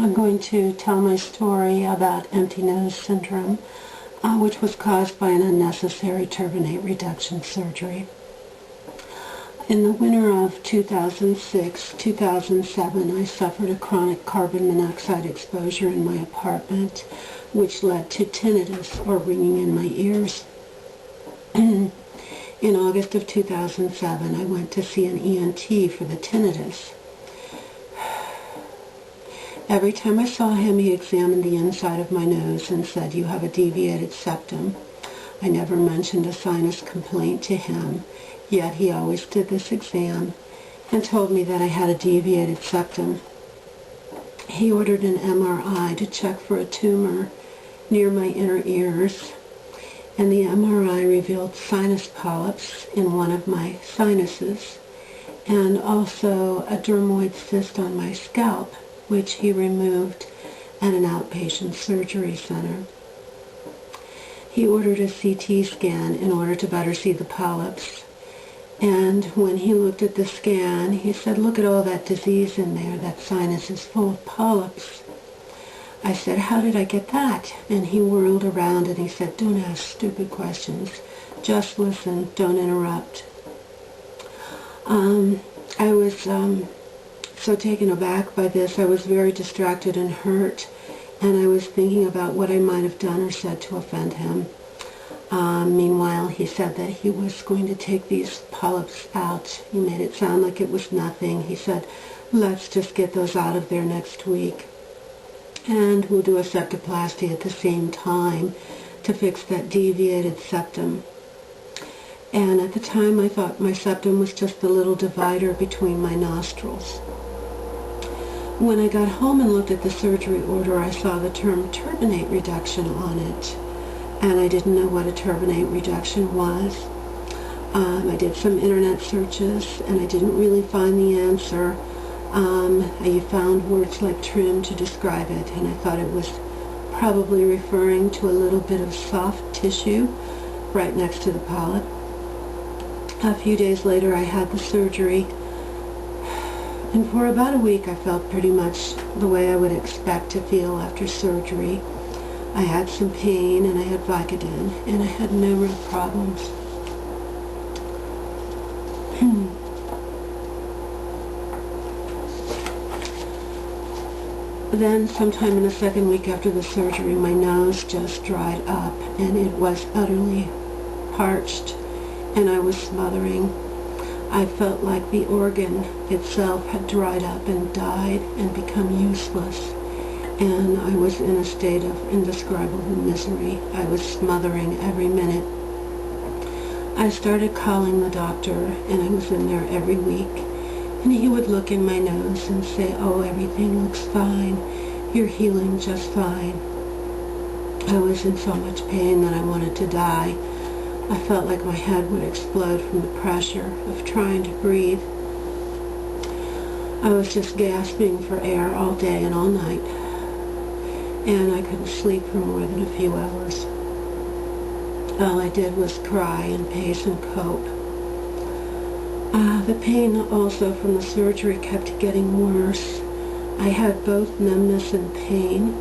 I'm going to tell my story about empty nose syndrome, which was caused by an unnecessary turbinate reduction surgery. In the winter of 2006-2007, I suffered a chronic carbon monoxide exposure in my apartment, which led to tinnitus, or ringing in my ears. In August of 2007, I went to see an ENT for the tinnitus. Every time I saw him, he examined the inside of my nose and said, "You have a deviated septum." I never mentioned a sinus complaint to him, yet he always did this exam and told me that I had a deviated septum. He ordered an MRI to check for a tumor near my inner ears, and the MRI revealed sinus polyps in one of my sinuses and also a dermoid cyst on my scalp, which he removed at an outpatient surgery center. He ordered a CT scan in order to better see the polyps. And when he looked at the scan, he said, "Look at all that disease in there. That sinus is full of polyps." I said, "How did I get that?" And he whirled around and he said, "Don't ask stupid questions. Just listen. Don't interrupt." I was so taken aback by this. I was very distracted and hurt, and I was thinking about what I might have done or said to offend him. Meanwhile, he said that he was going to take these polyps out. He made it sound like it was nothing. He said, "Let's just get those out of there next week, and we'll do a septoplasty at the same time to fix that deviated septum." And at the time, I thought my septum was just the little divider between my nostrils. When I got home and looked at the surgery order, I saw the term turbinate reduction on it, and I didn't know what a turbinate reduction was. I did some internet searches, and I didn't really find the answer. I found words like trim to describe it, and I thought it was probably referring to a little bit of soft tissue right next to the polyp. A few days later, I had the surgery, and for about a week I felt pretty much the way I would expect to feel after surgery. I had some pain, and I had Vicodin, and I had no real problems. Then, sometime in the second week after the surgery, my nose just dried up, and it was utterly parched, and I was smothering. I felt like the organ itself had dried up and died and become useless, and I was in a state of indescribable misery. I was smothering every minute. I started calling the doctor, and I was in there every week, and he would look in my nose and say, "Oh, everything looks fine. You're healing just fine." I was in so much pain that I wanted to die. I felt like my head would explode from the pressure of trying to breathe. I was just gasping for air all day and all night, and I couldn't sleep for more than a few hours. All I did was cry and pace and cope. The pain also from the surgery kept getting worse. I had both numbness and pain.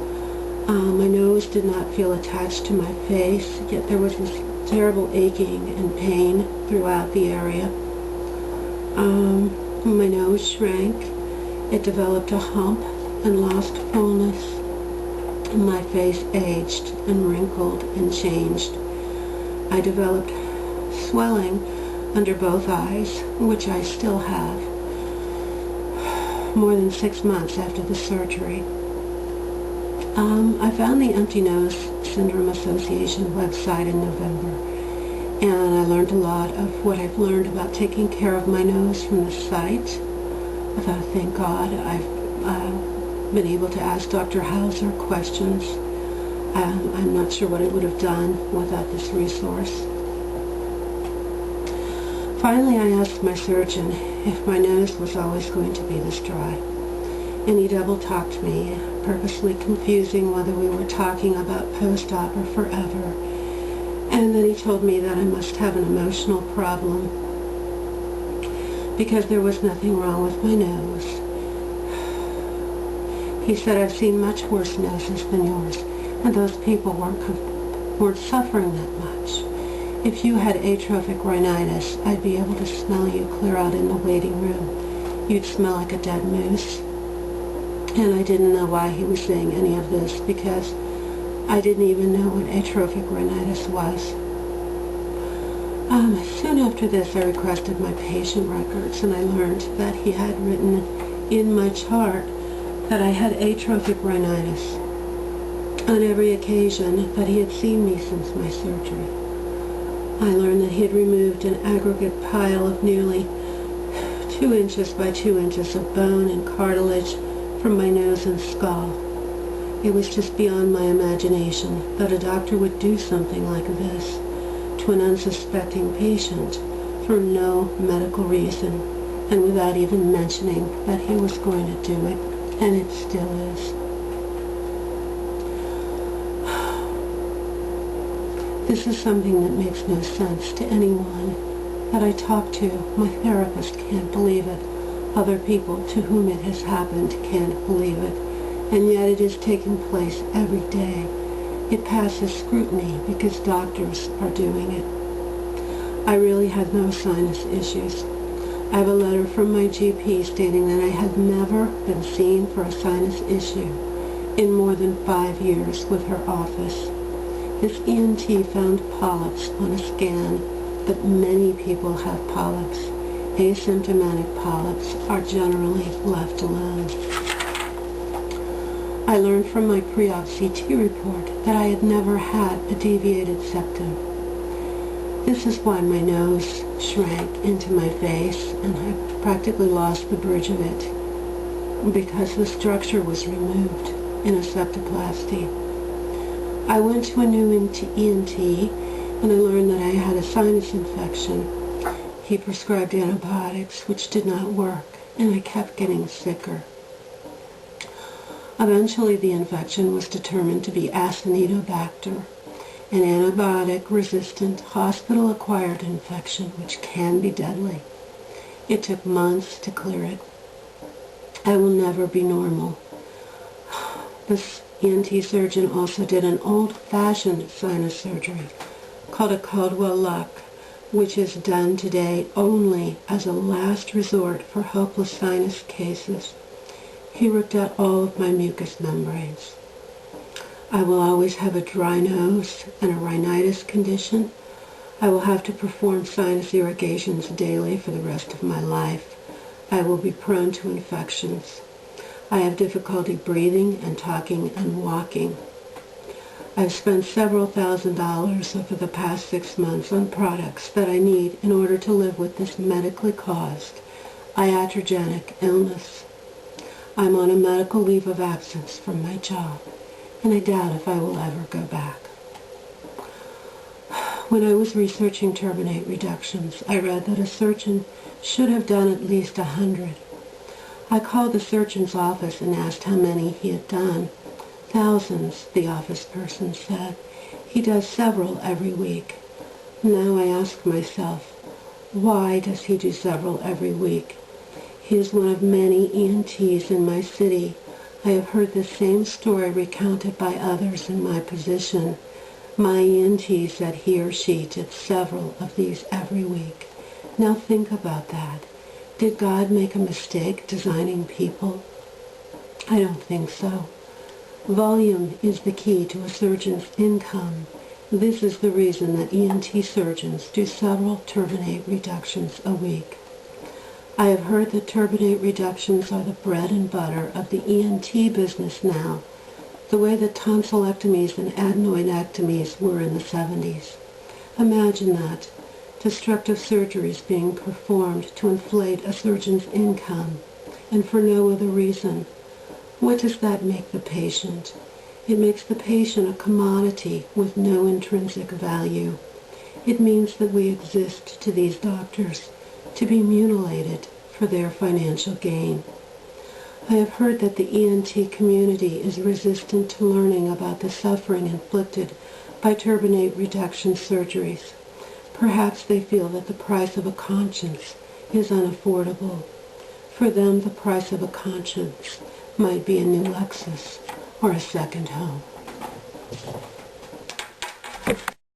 My nose did not feel attached to my face, yet there was this terrible aching and pain throughout the area. My nose shrank. It developed a hump and lost fullness. My face aged and wrinkled and changed. I developed swelling under both eyes, which I still have, more than 6 months after the surgery. I found the Empty Nose Syndrome Association website in November, and I learned a lot of what I've learned about taking care of my nose from the site. I thought, thank God, I've been able to ask Dr. Hauser questions. I'm not sure what I would have done without this resource. Finally, I asked my surgeon if my nose was always going to be this dry, and he double-talked me, purposely confusing whether we were talking about post-op or forever, and then he told me that I must have an emotional problem because there was nothing wrong with my nose. He said, I've seen much worse noses than yours, and those people weren't suffering that much. If you had atrophic rhinitis, I'd be able to smell you clear out in the waiting room. You'd smell like a dead moose. And I didn't know why he was saying any of this, because I didn't even know what atrophic rhinitis was. Soon after this, I requested my patient records, and I learned that he had written in my chart that I had atrophic rhinitis on every occasion that he had seen me since my surgery. I learned that he had removed an aggregate pile of nearly 2 inches by 2 inches of bone and cartilage from my nose and skull. It was just beyond my imagination that a doctor would do something like this to an unsuspecting patient for no medical reason, and without even mentioning that he was going to do it, and it still is. This is something that makes no sense to anyone that I talk to. My therapist can't believe it. Other people to whom it has happened can't believe it. And yet it is taking place every day. It passes scrutiny because doctors are doing it. I really had no sinus issues. I have a letter from my GP stating that I had never been seen for a sinus issue in more than 5 years with her office. This ENT found polyps on a scan, but many people have polyps. Asymptomatic polyps are generally left alone. I learned from my pre-op CT report that I had never had a deviated septum. This is why my nose shrank into my face, and I practically lost the bridge of it because the structure was removed in a septoplasty. I went to a new ENT, and I learned that I had a sinus infection. He prescribed antibiotics, which did not work, and I kept getting sicker. Eventually, the infection was determined to be Acinetobacter, an antibiotic-resistant, hospital-acquired infection which can be deadly. It took months to clear it. I will never be normal. This ENT surgeon also did an old-fashioned sinus surgery called a Caldwell-Luck, which is done today only as a last resort for hopeless sinus cases. He ripped out all of my mucous membranes. I will always have a dry nose and a rhinitis condition. I will have to perform sinus irrigations daily for the rest of my life. I will be prone to infections. I have difficulty breathing and talking and walking. I've spent several $1,000s over the past 6 months on products that I need in order to live with this medically caused iatrogenic illness. I'm on a medical leave of absence from my job, and I doubt if I will ever go back. When I was researching turbinate reductions, I read that a surgeon should have done at least 100. I called the surgeon's office and asked how many he had done. Thousands, the office person said. He does several every week. Now I ask myself, why does he do several every week? He is one of many ENTs in my city. I have heard the same story recounted by others in my position. My ENT said he or she did several of these every week. Now think about that. Did God make a mistake designing people? I don't think so. Volume is the key to a surgeon's income. This is the reason that ENT surgeons do several turbinate reductions a week. I have heard that turbinate reductions are the bread and butter of the ENT business now, the way that tonsillectomies and adenoidectomies were in the 70s. Imagine that. Destructive surgeries being performed to inflate a surgeon's income, and for no other reason. What does that make the patient? It makes the patient a commodity with no intrinsic value. It means that we exist to these doctors to be mutilated for their financial gain. I have heard that the ENT community is resistant to learning about the suffering inflicted by turbinate reduction surgeries. Perhaps they feel that the price of a conscience is unaffordable. For them, the price of a conscience might be a new Lexus or a second home.